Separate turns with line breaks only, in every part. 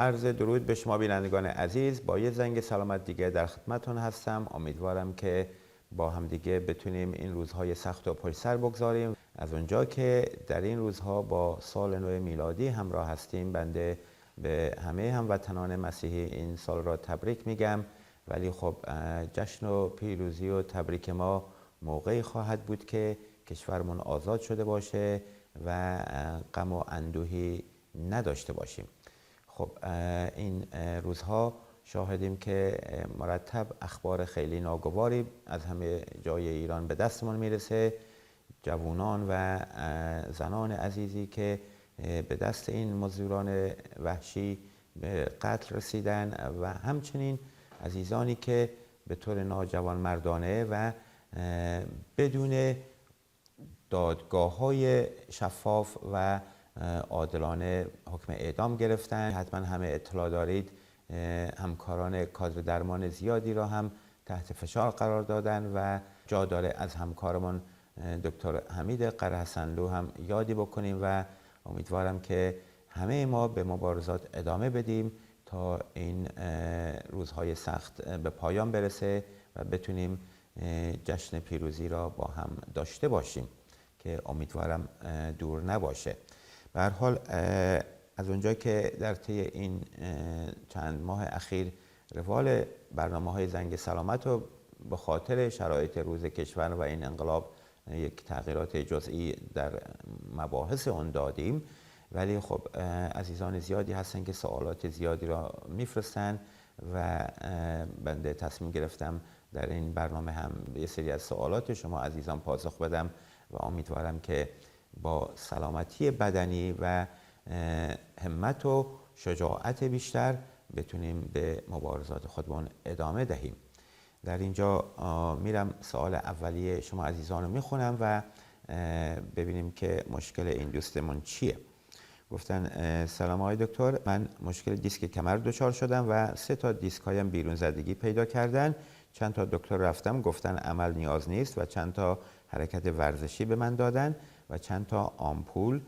عرض درود به شما بینندگان عزیز. با یه زنگ سلامت دیگه در خدمتتون هستم. امیدوارم که با هم دیگه بتونیم این روزهای سخت و پشت سر بگذاریم. از اونجا که در این روزها با سال نو میلادی همراه هستیم، بنده به همه هموطنان مسیحی این سال را تبریک میگم. ولی خب جشن و پیروزی و تبریک ما موقعی خواهد بود که کشورمون آزاد شده باشه و غم و اندوهی نداشته باشیم. خب این روزها شاهدیم که مرتب اخبار خیلی ناگواری از همه جای ایران به دستمون میرسه. جوانان و زنان عزیزی که به دست این مزدوران وحشی به قتل رسیدن و همچنین عزیزانی که به طور ناجوانمردانه و بدون دادگاه‌های شفاف و عادلانه حکم اعدام گرفتن. حتما همه اطلاع دارید همکاران کادر درمان زیادی را هم تحت فشار قرار دادن و جا داره از همکارمون دکتر حمید قرهحسنلو هم یادی بکنیم و امیدوارم که همه ما به مبارزات ادامه بدیم تا این روزهای سخت به پایان برسه و بتونیم جشن پیروزی را با هم داشته باشیم که امیدوارم دور نباشه. به هر حال از اونجا که در طی این چند ماه اخیر روال برنامه‌های زنگ سلامت رو به خاطر شرایط روز کشور و این انقلاب یک تغییرات جزئی در مباحث اون دادیم، ولی خب عزیزان زیادی هستن که سوالات زیادی را میفرستن و بنده تصمیم گرفتم در این برنامه هم یه سری از سوالات شما عزیزان پاسخ بدم و امیدوارم که با سلامتی بدنی و همت و شجاعت بیشتر بتونیم به مبارزات خودمون ادامه دهیم. در اینجا میرم سوال اولیه شما عزیزان رو میخونم و ببینیم که مشکل این دوستمون چیه. گفتن سلام آقای دکتر، من مشکل دیسک کمر دچار شدم و 3 تا دیسک هایم بیرون زدگی پیدا کردن. چند تا دکتر رفتم گفتن عمل نیاز نیست و چند تا حرکت ورزشی به من دادن و چند تا آمپول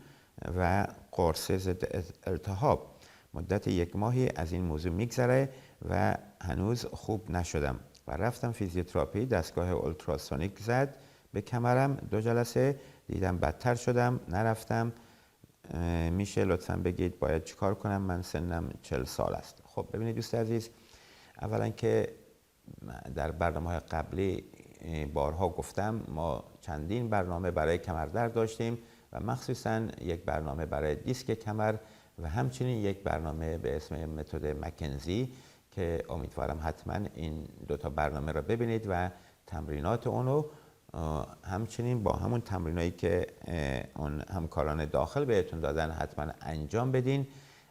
و قرص ضد التهاب. مدت 1 ماهی از این موضوع میگذره و هنوز خوب نشدم و رفتم فیزیوتراپی، دستگاه اولتراسونیک زد به کمرم 2 جلسه، دیدم بدتر شدم، نرفتم. میشه لطفاً بگید باید چیکار کنم؟ من سنم 40 سال است. خب ببینید دوست عزیز، اولا که در برنامه‌های قبلی بارها گفتم ما چندین برنامه برای کمردرد داشتیم و مخصوصاً یک برنامه برای دیسک کمر و همچنین یک برنامه به اسم متد مکنزی که امیدوارم حتما این 2 تا برنامه را ببینید و تمرینات اونو همچنین با همون تمرینایی که اون همکاران داخل بهتون دادن حتما انجام بدین.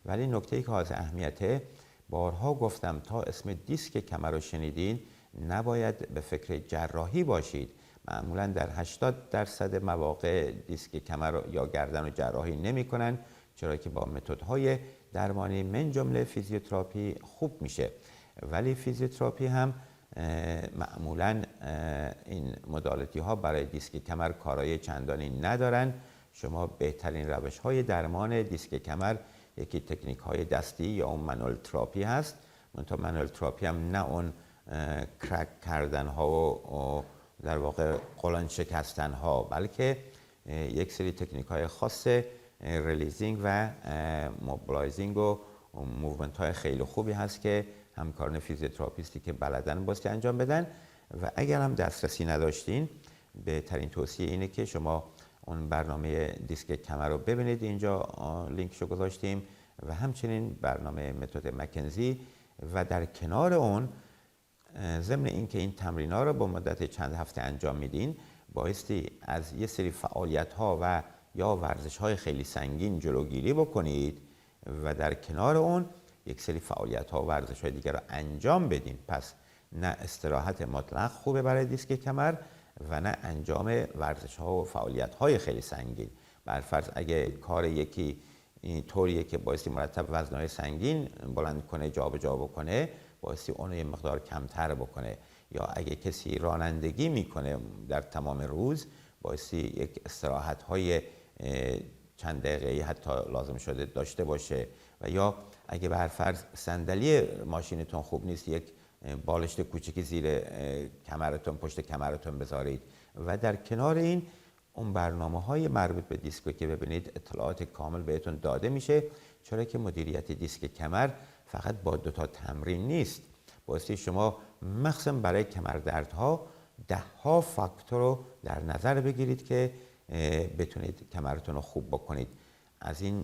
ولی نکته‌ای که حائز اهمیته، بارها گفتم تا اسم دیسک کمر رو شنیدین نباید به فکر جراحی باشید. معمولا در 80% مواقع دیسک کمر یا گردن رو جراحی نمی‌کنن، چرا که با متدهای درمانی من جمله فیزیوتراپی خوب میشه. ولی فیزیوتراپی هم معمولا این مدالاتی ها برای دیسک کمر کارای چندانی ندارن. شما بهترین روش های درمان دیسک کمر یکی تکنیک های دستی یا اون منوال تراپی هست. منتها منوال تراپی هم نه اون کرک کردن ها و در واقع قولان شکستن ها، بلکه یک سری تکنیک های خاص ریلیزینگ و موبیلایزینگ و موومنت های خیلی خوبی هست که همکاران فیزیوتراپیستی که بلدن باستی انجام بدن. و اگر هم دسترسی نداشتین، بهترین توصیه اینه که شما اون برنامه دیسک کمر رو ببینید، اینجا لینکشو گذاشتیم، و همچنین برنامه متد مکنزی. و در کنار اون ضمن اینکه این تمرین‌ها رو با مدت چند هفته انجام میدین، بایستی از یه سری فعالیت‌ها و یا ورزش‌های خیلی سنگین جلوگیری بکنید و در کنار اون یک سری فعالیت‌ها و ورزش‌های دیگر رو انجام بدین. پس نه استراحت مطلق خوبه برای دیسک کمر و نه انجام ورزش‌ها و فعالیت‌های خیلی سنگین. برفرض اگه کار یکی این طوریه که بایستی مرتب وزن‌های سنگین بلند کنه، جابجا بکنه، بایستی اونو یه مقدار کمتر بکنه. یا اگه کسی رانندگی میکنه در تمام روز، بایستی یک استراحت‌های چند دقیقه‌ای حتی لازم شده داشته باشه و یا اگه به هر فرض صندلی ماشینتون خوب نیست، یک بالشت کوچکی زیر کمرتون، پشت کمرتون بذارید و در کنار این اون برنامه‌های مربوط به دیسک که ببینید اطلاعات کامل بهتون داده میشه، چرا که مدیریت دیسک کمر فقط با 2 تا تمرین نیست. بایستی شما مخصوصا برای کمردردها 10 فاکتور رو در نظر بگیرید که بتونید کمرتون رو خوب بکنید. از این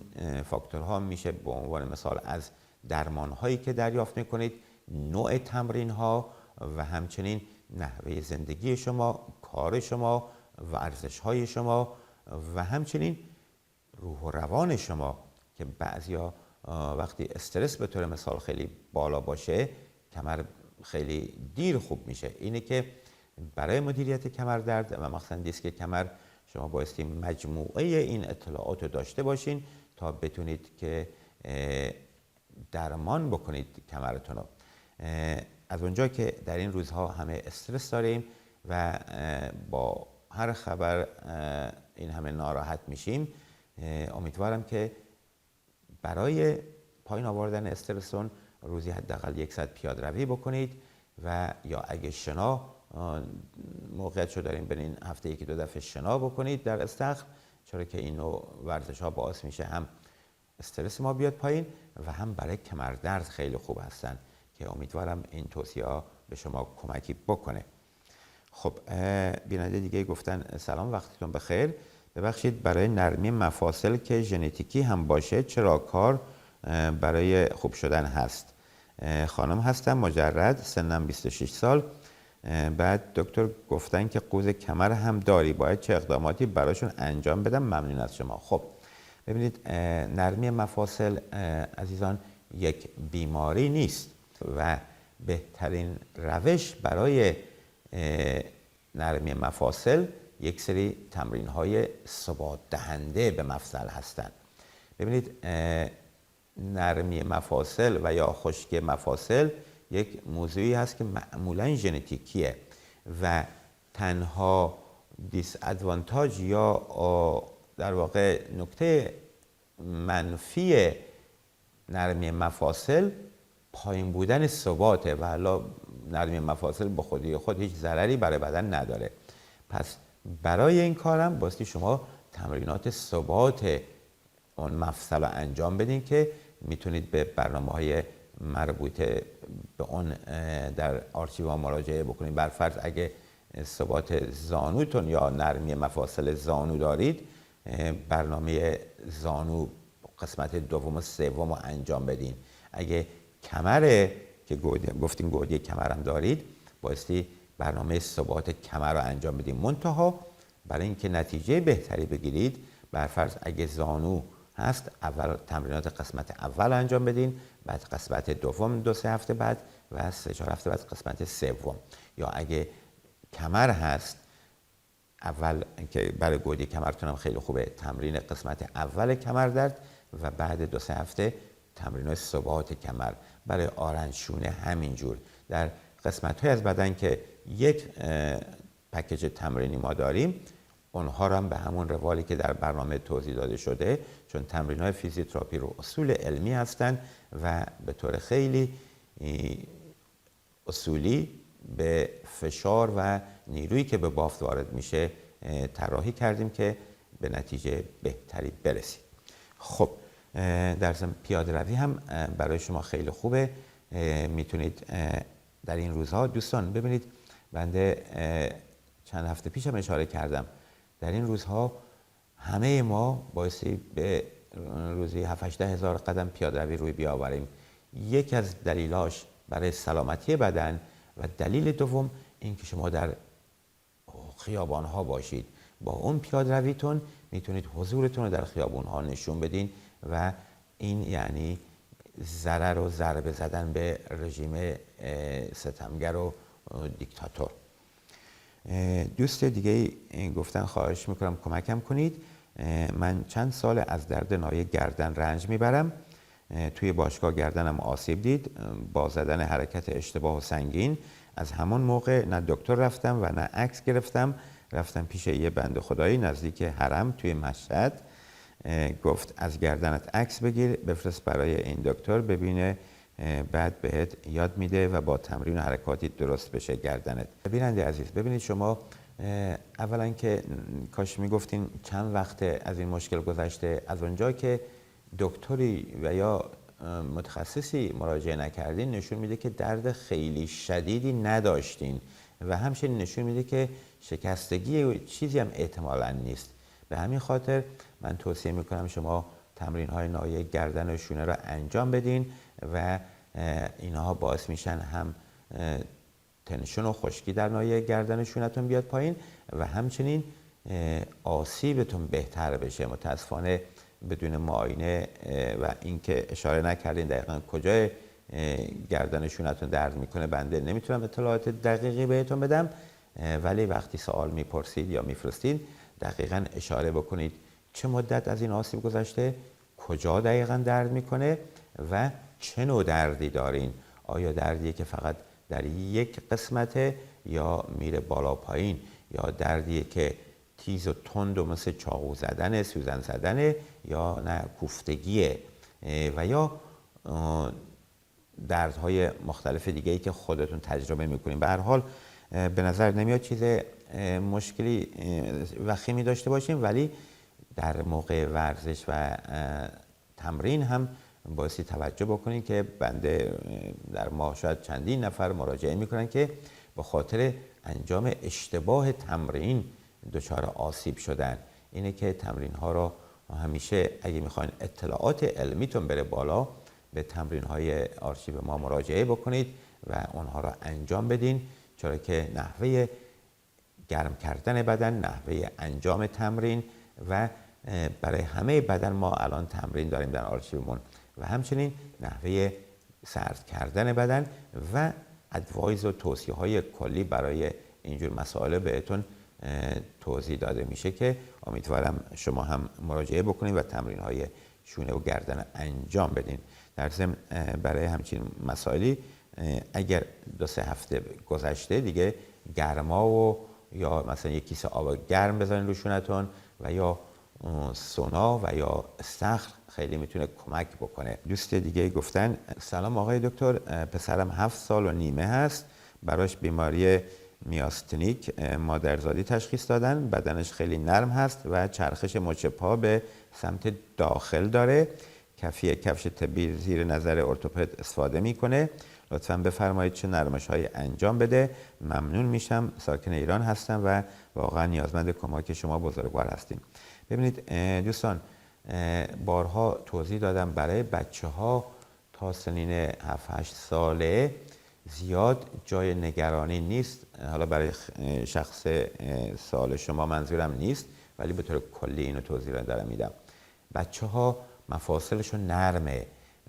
فاکتورها میشه به عنوان مثال از درمان‌هایی که دریافت میکنید، نوع تمرین‌ها و همچنین نحوه زندگی شما، کار شما، ورزش‌های شما و همچنین روح و روان شما که بعضیا وقتی استرس به طور مثال خیلی بالا باشه کمر خیلی دیر خوب میشه. اینه که برای مدیریت کمردرد و مخصوصا دیسک کمر شما بایستی مجموعه این اطلاعات رو داشته باشین تا بتونید که درمان بکنید کمرتون رو. از اونجا که در این روزها همه استرس داریم و با هر خبر این همه ناراحت میشیم، امیدوارم که برای پایین آوردن استرستون روزی حداقل 100 پیاده‌روی بکنید و یا اگه شنا موقعیت شو داریم برین هفته 1-2 دفعه شنا بکنید در استخر، چرا که این نوع ورزش ها باعث میشه هم استرس ما بیاد پایین و هم برای کمردرد خیلی خوب هستن که امیدوارم این توصیه ها به شما کمکی بکنه. خب بیننده دیگه گفتن سلام، وقتتون بخیر. ببخشید برای نرمی مفاصل که ژنتیکی هم باشه چه راهکار برای خوب شدن هست؟ خانم هستم، مجرد، سنم 26 سال. بعد دکتر گفتن که قوز کمر هم داری، باید چه اقداماتی براشون انجام بدم؟ ممنون از شما. خب ببینید، نرمی مفاصل عزیزان یک بیماری نیست و بهترین روش برای نرمی مفاصل یک سری تمرین های ثبات دهنده به مفصل هستند. ببینید، نرمی مفاصل و یا خشکی مفاصل یک موضوعی هست که معمولا ژنتیکیه و تنها دیس ادوانتاژ یا در واقع نکته منفی نرمی مفاصل پایین بودن ثباته و حالا نرمی مفاصل به خودی خود هیچ ضرری برای بدن نداره. پس برای این کارم بایستی شما تمرینات ثبات اون مفصل رو انجام بدین که میتونید به برنامه‌های مربوط به اون در آرشیوها مراجعه بکنید. بر فرض اگه ثبات زانوتون یا نرمی مفاصل زانو دارید، برنامه زانو قسمت دوم و سوم رو انجام بدین. اگه کمره که گفتین گودی کمرم دارید، بایستی برنامه ثبات کمر رو انجام بدین. منتها برای اینکه نتیجه بهتری بگیرید، بر فرض اگه زانو هست، اول تمرینات قسمت اول انجام بدین، بعد قسمت دوم 2-3 هفته بعد و 3-4 هفته بعد قسمت سوم. یا اگه کمر هست، اول که برای گودی کمرتون هم خیلی خوبه تمرین قسمت اول کمر درد و بعد 2-3 هفته تمرین ثبات کمر. برای آرنجشونه همینجور. در قسمت های از بدن که یک پکیج تمرینی ما داریم، اونها رو هم به همون روالی که در برنامه توضیح داده شده، چون تمرین های فیزیوتراپی رو اصول علمی هستن و به طور خیلی اصولی به فشار و نیرویی که به بافت وارد میشه طراحی کردیم که به نتیجه بهتری برسیم. خب در ضمن پیاده روی هم برای شما خیلی خوبه. میتونید در این روزها، دوستان ببینید، بنده چند هفته پیشم اشاره کردم، در این روزها همه ما بایستی به روزی 7-8 هزار قدم پیاده روی روی بیاوریم. یکی از دلیلاش برای سلامتی بدن و دلیل دوم این که شما در خیابان ها باشید. با اون پیاده رویتون میتونید حضورتون رو در خیابان ها نشون بدین و این یعنی ضرر و ضربه زدن به رژیم ستمگر و دیکتاتور. دوست دیگه گفتن خواهش میکنم کمکم کنید، من چند سال از درد ناحیه گردن رنج میبرم. توی باشگاه گردنم آسیب دید با زدن حرکت اشتباه و سنگین. از همون موقع نه دکتر رفتم و نه عکس گرفتم. رفتم پیش یه بنده خدایی نزدیک حرم توی مشهد گفت از گردنت عکس بگیر بفرست برای این دکتر ببینه، بعد بهت یاد میده و با تمرین و حرکاتی درست بشه گردنت. بیننده عزیز، ببینید شما اولا که کاش میگفتین چند وقت از این مشکل گذشته، از اونجا که دکتری و یا متخصصی مراجعه نکردین نشون میده که درد خیلی شدیدی نداشتین و همچنین نشون میده که شکستگی چیزی هم احتمالاً نیست. به همین خاطر من توصیه میکنم شما تمرین های ناحیه گردن و شونه را انجام بدین و اینها باعث میشن هم تنشن و خشکی در ناحیه گردن و شونتون بیاد پایین و همچنین آسیبتون بهتر بشه. متاسفانه بدون معاینه و اینکه اشاره نکردین دقیقاً کجای گردن شونتون درد میکنه بنده نمیتونم اطلاعات دقیقی بهتون بدم، ولی وقتی سوال میپرسید یا میفرستید دقیقاً اشاره بکنید چه مدت از این آسیب گذشته، کجا دقیقاً درد میکنه و چه نوع دردی دارین. آیا دردیه که فقط در یک قسمته یا میره بالا پایین، یا دردیه که تیز و تند و مثل چاقو زدن، سوزن زدن، یا نه کوفتگیه و یا دردهای مختلف دیگه‌ای که خودتون تجربه میکنین. به هر حال به نظر نمیاد چیز مشکلی وخیمی داشته باشیم، ولی در موقع ورزش و تمرین هم بایستی توجه بکنید که بنده در ماه شاید چندین نفر مراجعه میکنن که به خاطر انجام اشتباه تمرین دچار آسیب شدن. اینه که تمرین ها رو همیشه اگه میخواین اطلاعات علمیتون بره بالا به تمرین های آرشیو ما مراجعه بکنید و اونها رو انجام بدین، چرا که نحوه گرم کردن بدن، نحوه انجام تمرین و برای همه بدن ما الان تمرین داریم در آرشیومون و همچنین نحوه سرد کردن بدن و ادوایز و توصیه های کلی برای اینجور مسائل بهتون توضیح داده میشه که امیدوارم شما هم مراجعه بکنید و تمرین های شونه و گردن انجام بدین. در ضمن برای همچین مسائلی اگر 2-3 هفته گذشته دیگه گرما و یا مثلا یک کیسه آب گرم بزنین رو شونتون و یا سونا و یا استخر خیلی میتونه کمک بکنه. دوست دیگه گفتن سلام آقای دکتر، پسرم 7 سال و نیمه هست، براش بیماری میاستنیک مادرزادی تشخیص دادن، بدنش خیلی نرم هست و چرخش مچ پا به سمت داخل داره، کفش طبی زیر نظر ارتوپد استفاده میکنه، لطفاً بفرمایید چه نرمش های انجام بده، ممنون میشم، ساکن ایران هستم و واقعا نیازمند کمک شما بزرگوار هستیم. ببینید دوستان، بارها توضیح دادم برای بچه ها تا سنین 7-8 ساله زیاد جای نگرانی نیست. حالا برای شخص سال شما منظورم نیست، ولی به طور کلی اینو توضیح دارم میدم. بچه ها مفاصلشون نرمه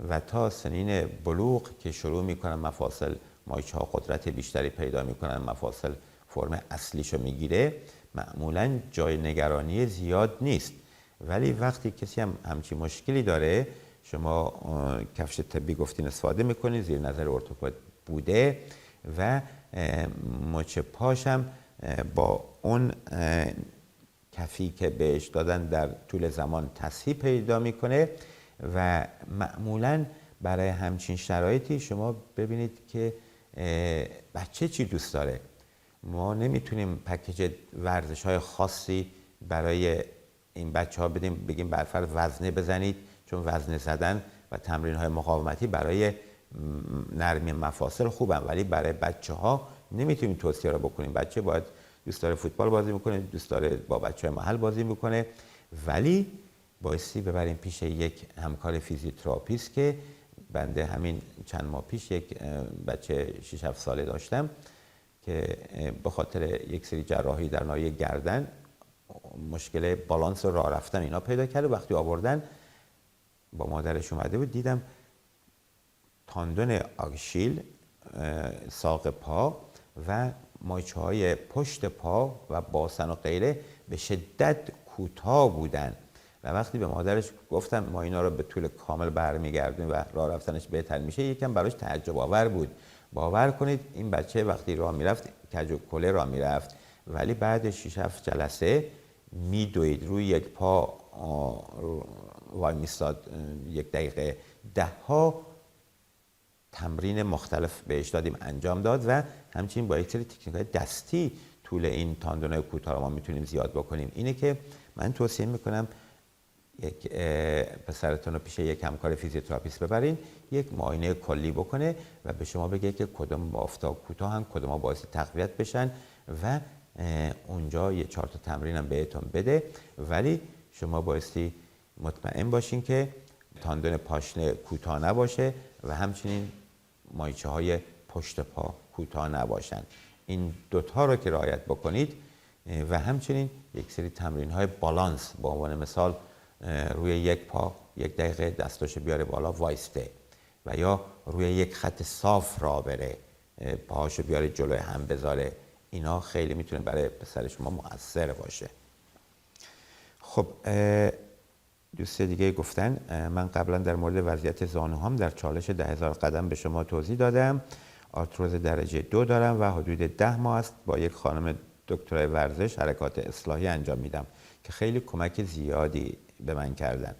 و تا سنین بلوغ که شروع میکنن مفاصل مایچه ها قدرت بیشتری پیدا میکنن، مفاصل فرم اصلیشو میگیره، معمولا جای نگرانی زیاد نیست. ولی وقتی کسی هم همچین مشکلی داره، شما کفش طبی گفتین استفاده میکنید، زیر نظر ارتوپد بوده و مچ پاش هم با اون کفی که بهش دادن در طول زمان تصحیح پیدا میکنه و معمولا برای همچین شرایطی شما ببینید که بچه چی دوست داره. ما نمیتونیم پکیج ورزش های خاصی برای این بچه ها بدیم، بگیم برفرض وزنه بزنید، چون وزنه زدن و تمرین های مقاومتی برای نرمی مفاصل خوبن، ولی برای بچه ها نمیتونیم توصیه رو بکنیم. بچه باید دوست داره فوتبال بازی میکنه، دوست داره با بچه های محل بازی میکنه، ولی بایستی ببریم پیش یک همکار فیزیوتراپیست که بنده همین چند ماه پیش یک بچه 6-7 ساله داشتم که به خاطر یک سری جراحی در ناحیه گردن مشکل بالانس و راه رفتن اینا پیدا کرده. وقتی آوردن با مادرش اومده بود، دیدم تاندون آکشیل، ساق پا و مایچه های پشت پا و باسن و غیره به شدت کوتاه بودن و وقتی به مادرش گفتم ما اینا رو به طول کامل برمیگردیم و راه رفتنش بهتر میشه، یکم براش تعجب آور بود. باور کنید این بچه وقتی راه میرفت کج و کله راه میرفت، ولی بعد 6-7 جلسه میدوید، روی یک پا وای میستاد 1 دقیقه 10 ها تمرین مختلف بهش دادیم انجام داد و همچنین با یک سری تکنیک‌های دستی طول این تاندون‌های کوتاه رو ما میتونیم زیاد بکنیم. اینه که من توصیه میکنم یک پسرتون رو پیش یک همکار فیزیوتراپیست ببرین، یک معاینه کلی بکنه و به شما بگه که کدوم بافتا کوتاه هم کدوم باعث تقویت بشن و اونجا یه 4 تا تمرین هم بهتون بده. ولی شما بایستی مطمئن باشین که تاندون پاشنه کوتاه نباشه و همچنین مایچه های پشت پا کوتاه نباشن. این دوتا رو که رعایت بکنید و همچنین یک سری تمرین های بالانس، به عنوان مثال روی یک پا 1 دقیقه دستاشو بیاره بالا وایسته و یا روی یک خط صاف را بره، پاهاشو بیاره جلوی هم بذاره، اینا خیلی میتونه برای پسر شما مؤثر باشه. خب دوست دیگه گفتن من قبلا در مورد وضعیت زانوهام در چالش 10,000 قدم به شما توضیح دادم. آرتروز درجه 2 دارم و حدود 10 ماه است با یک خانم دکترای ورزش حرکات اصلاحی انجام میدم که خیلی کمک زیادی به من کردن.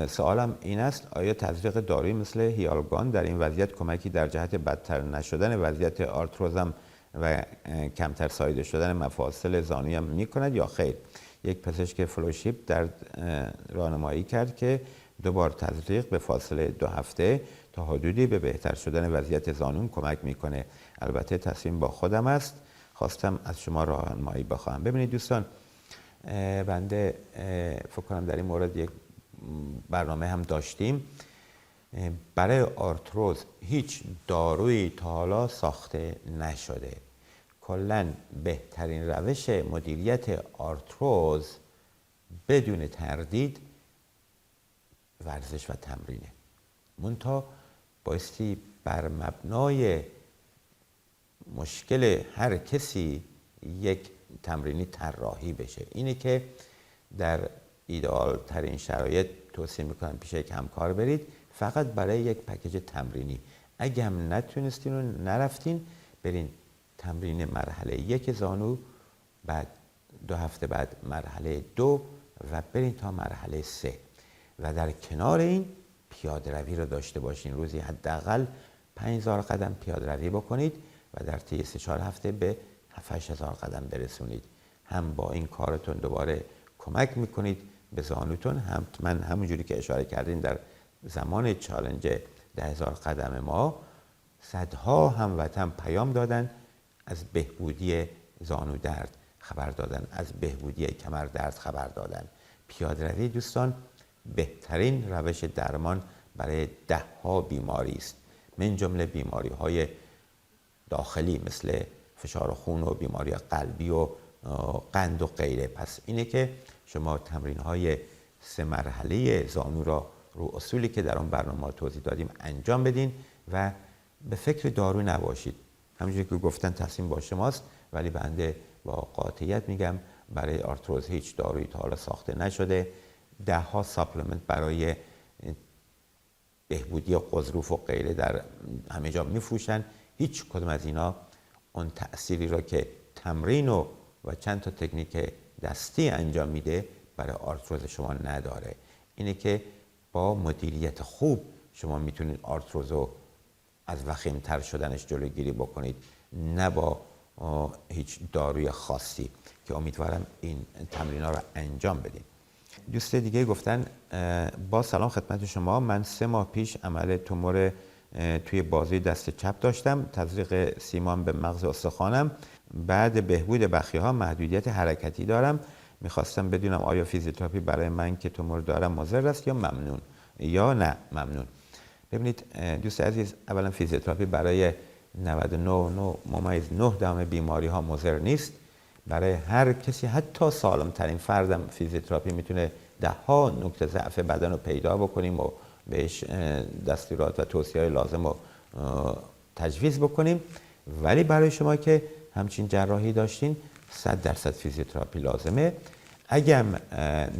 سوالم این است آیا تزریق دارویی مثل هیالگان در این وضعیت کمکی در جهت بدتر نشدن وضعیت آرتروزم و کمتر ساییده شدن مفاصل زانویم میکند یا خیر؟ یک پزشک فلوشیپ در راهنمایی کرد که 2 بار تزریق به فاصله 2 هفته تا حدودی به بهتر شدن وضعیت زانوم کمک میکنه. البته تصمیم با خودم است، خواستم از شما راهنمایی بخواهم. ببینید دوستان، بنده فکر کنم در این مورد یک برنامه هم داشتیم. برای آرتروز هیچ دارویی تا حالا ساخته نشده. کلاً بهترین روش مدیریت آرتروز بدون تردید ورزش و تمرینه. منتها بایستی بر مبنای مشکل هر کسی یک تمرینی طراحی بشه. اینه که در ایدئال ترین شرایط توصیه میکنم پیش یک همکار برید فقط برای یک پکیج تمرینی. اگه هم نتونستین و نرفتین، برین تمرین مرحله 1 زانو، بعد 2 هفته بعد مرحله 2 و برین تا مرحله 3 و در کنار این پیاده روی رو داشته باشین. روزی حداقل 5,000 قدم پیاده روی بکنید و در طی 3-4 هفته به 7,000-8,000 قدم برسونید. هم با این کارتون دوباره کمک میکنید به زانوتون، هم من همونجوری که اشاره کردین در زمان چالنج 10,000 قدم ما صدها هموطن پیام دادن، از بهبودی زانو درد خبر دادن، از بهبودی کمر درد خبر دادن. پیاده روی دوستان بهترین روش درمان برای 10 ها بیماری است، من جمله بیماری های داخلی مثل فشار خون و بیماری قلبی و قند و غیره. پس اینه که شما تمرین های 3 مرحله زانو را رو اصولی که در اون برنامه توضیح دادیم انجام بدین و به فکر دارو نباشید. همونجوری که گفتن تصمیم با شماست، ولی بنده با قاطعیت میگم برای آرتروز هیچ دارویی تا حالا ساخته نشده. 10 ها ساپلمنت برای بهبودی غضروف و غیره در همه جا میفروشن. هیچ کدوم از اینا اون تأثیری را که تمرین و چند تا تکنیک دستی انجام میده برای آرتروز شما نداره. اینه که با مدیریت خوب شما میتونید آرتروز رو از وخیم‌تر شدنش جلوگیری بکنید، نه با هیچ داروی خاصی، که امیدوارم این تمرین‌ها رو انجام بدید. دوست دیگه گفتن با سلام خدمت شما، من 3 ماه پیش عمل تومور توی بازوی دست چپ داشتم، تزریق سیمان به مغز استخوانم. بعد بهبود بخیه‌ها محدودیت حرکتی دارم. میخواستم بدونم آیا فیزیوتراپی برای من که تومور دارم مضر است یا ممنون یا نه ممنون. ببینید دوست عزیز، اولا فیزیوتراپی برای 99.9% بیماری ها مضر نیست. برای هر کسی، حتی سالم ترین فردم، فیزیوتراپی میتونه 10 ها نقطه ضعف بدن رو پیدا بکنیم و بهش دستورات و توصیه‌های لازم رو تجویز بکنیم. ولی برای شما که همچین جراحی داشتین 100% فیزیوتراپی لازمه. اگه هم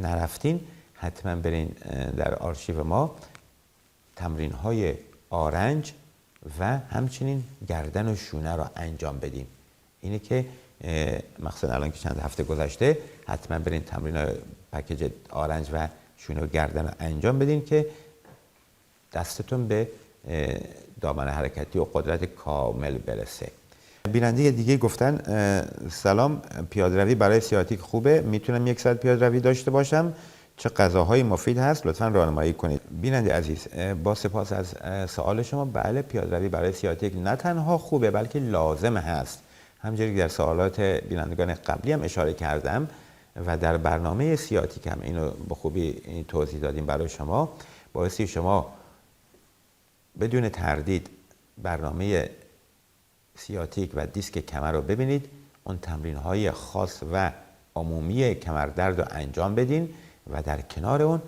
نرفتین حتما برین در آرشیو ما تمرین های آرنج و همچنین گردن و شونه رو انجام بدیم. اینه که مخصوصا الان که چند هفته گذشته حتما برین تمرین پکیج آرنج و شونه و گردن رو انجام بدین که دستتون به دامنه حرکتی و قدرت کامل برسه. بیننده دیگه گفتن سلام، پیاده‌روی برای سیاتیک خوبه؟ میتونم 1 ساعت پیاده‌روی داشته باشم؟ چه غذاهایی مفید هست؟ لطفاً راهنمایی کنید. بیننده عزیز، با سپاس از سوال شما. بله، پیاده‌روی برای سیاتیک نه تنها خوبه بلکه لازم هست. همونجوری که در سوالات بینندگان قبلی هم اشاره کردم و در برنامه سیاتیک هم اینو به خوبی توضیح دادیم برای شما، باعثی شما بدون تردید برنامه سیاتیک و دیسک کمر رو ببینید، اون تمرین‌های خاص و عمومی کمردرد رو انجام بدین و در کنار اون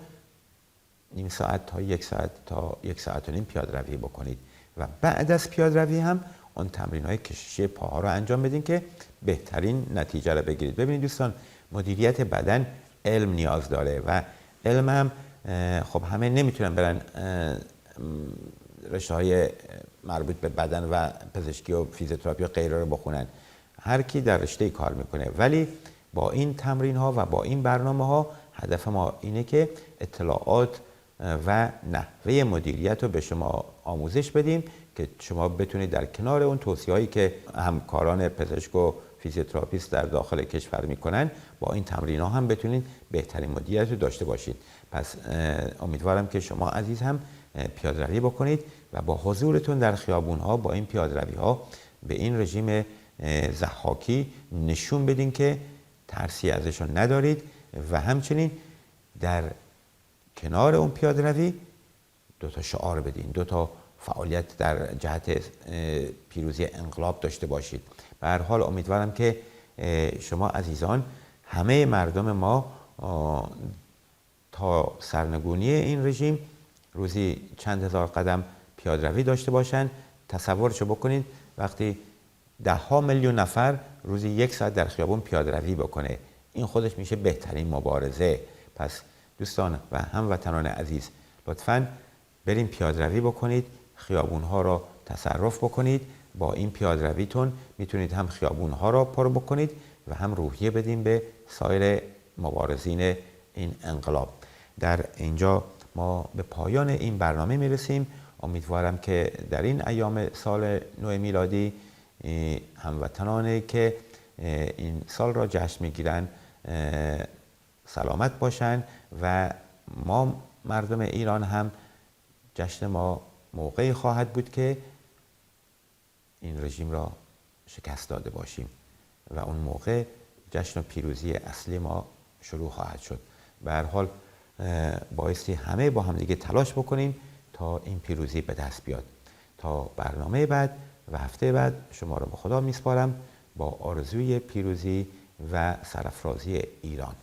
نیم ساعت تا 1 ساعت تا 1 ساعت و نیم پیاده‌روی بکنید و بعد از پیاده‌روی هم اون تمرین‌های کشش پاها رو انجام بدین که بهترین نتیجه رو بگیرید. ببینید دوستان، مدیریت بدن علم نیاز داره و علم هم خب همه نمیتونن برن رشته‌های مربوط به بدن و پزشکی و فیزیوتراپی و غیره رو بخونن. هر کی در رشته کار میکنه، ولی با این تمرین ها و با این برنامه ها هدف ما اینه که اطلاعات و نحوه مدیریت رو به شما آموزش بدیم که شما بتونید در کنار اون توصیه هایی که همکاران پزشک و فیزیوتراپیست در داخل کشور میکنن، با این تمرین ها هم بتونید بهترین مدیریت رو داشته باشید. پس امیدوارم که شما عزیز هم پیاده‌روی بکنید و با حضورتون در خیابون ها با این پیاده‌روی ها به این رژیم ضحاکی نشون بدین که ترسی ازشون ندارید و همچنین در کنار اون پیاده‌روی 2 تا شعار بدین، 2 تا فعالیت در جهت پیروزی انقلاب داشته باشید. به هر حال امیدوارم که شما عزیزان، همه مردم ما تا سرنگونی این رژیم روزی چند هزار قدم پیاده‌روی داشته باشن. تصورشو بکنید وقتی 10 میلیون نفر روزی 1 ساعت در خیابون پیاده‌روی بکنه، این خودش میشه بهترین مبارزه. پس دوستان و هموطنان عزیز، لطفاً بریم پیاده‌روی بکنید، خیابون‌ها را تصرف بکنید. با این پیاده‌رویتون میتونید هم خیابون‌ها را پر بکنید و هم روحیه بدین به سایر مبارزین این انقلاب. در اینجا ما به پایان این برنامه میرسیم. امیدوارم که در این ایام سال نو میلادی هموطنانی که این سال را جشن میگیرن سلامت باشن و ما مردم ایران هم جشن ما موقعی خواهد بود که این رژیم را شکست داده باشیم و اون موقع جشن و پیروزی اصلی ما شروع خواهد شد. به هر حال بایستی همه با هم دیگه تلاش بکنیم تا این پیروزی به دست بیاد. تا برنامه بعد و هفته بعد شما را به خدا میسپارم با آرزوی پیروزی و سرافرازی ایران.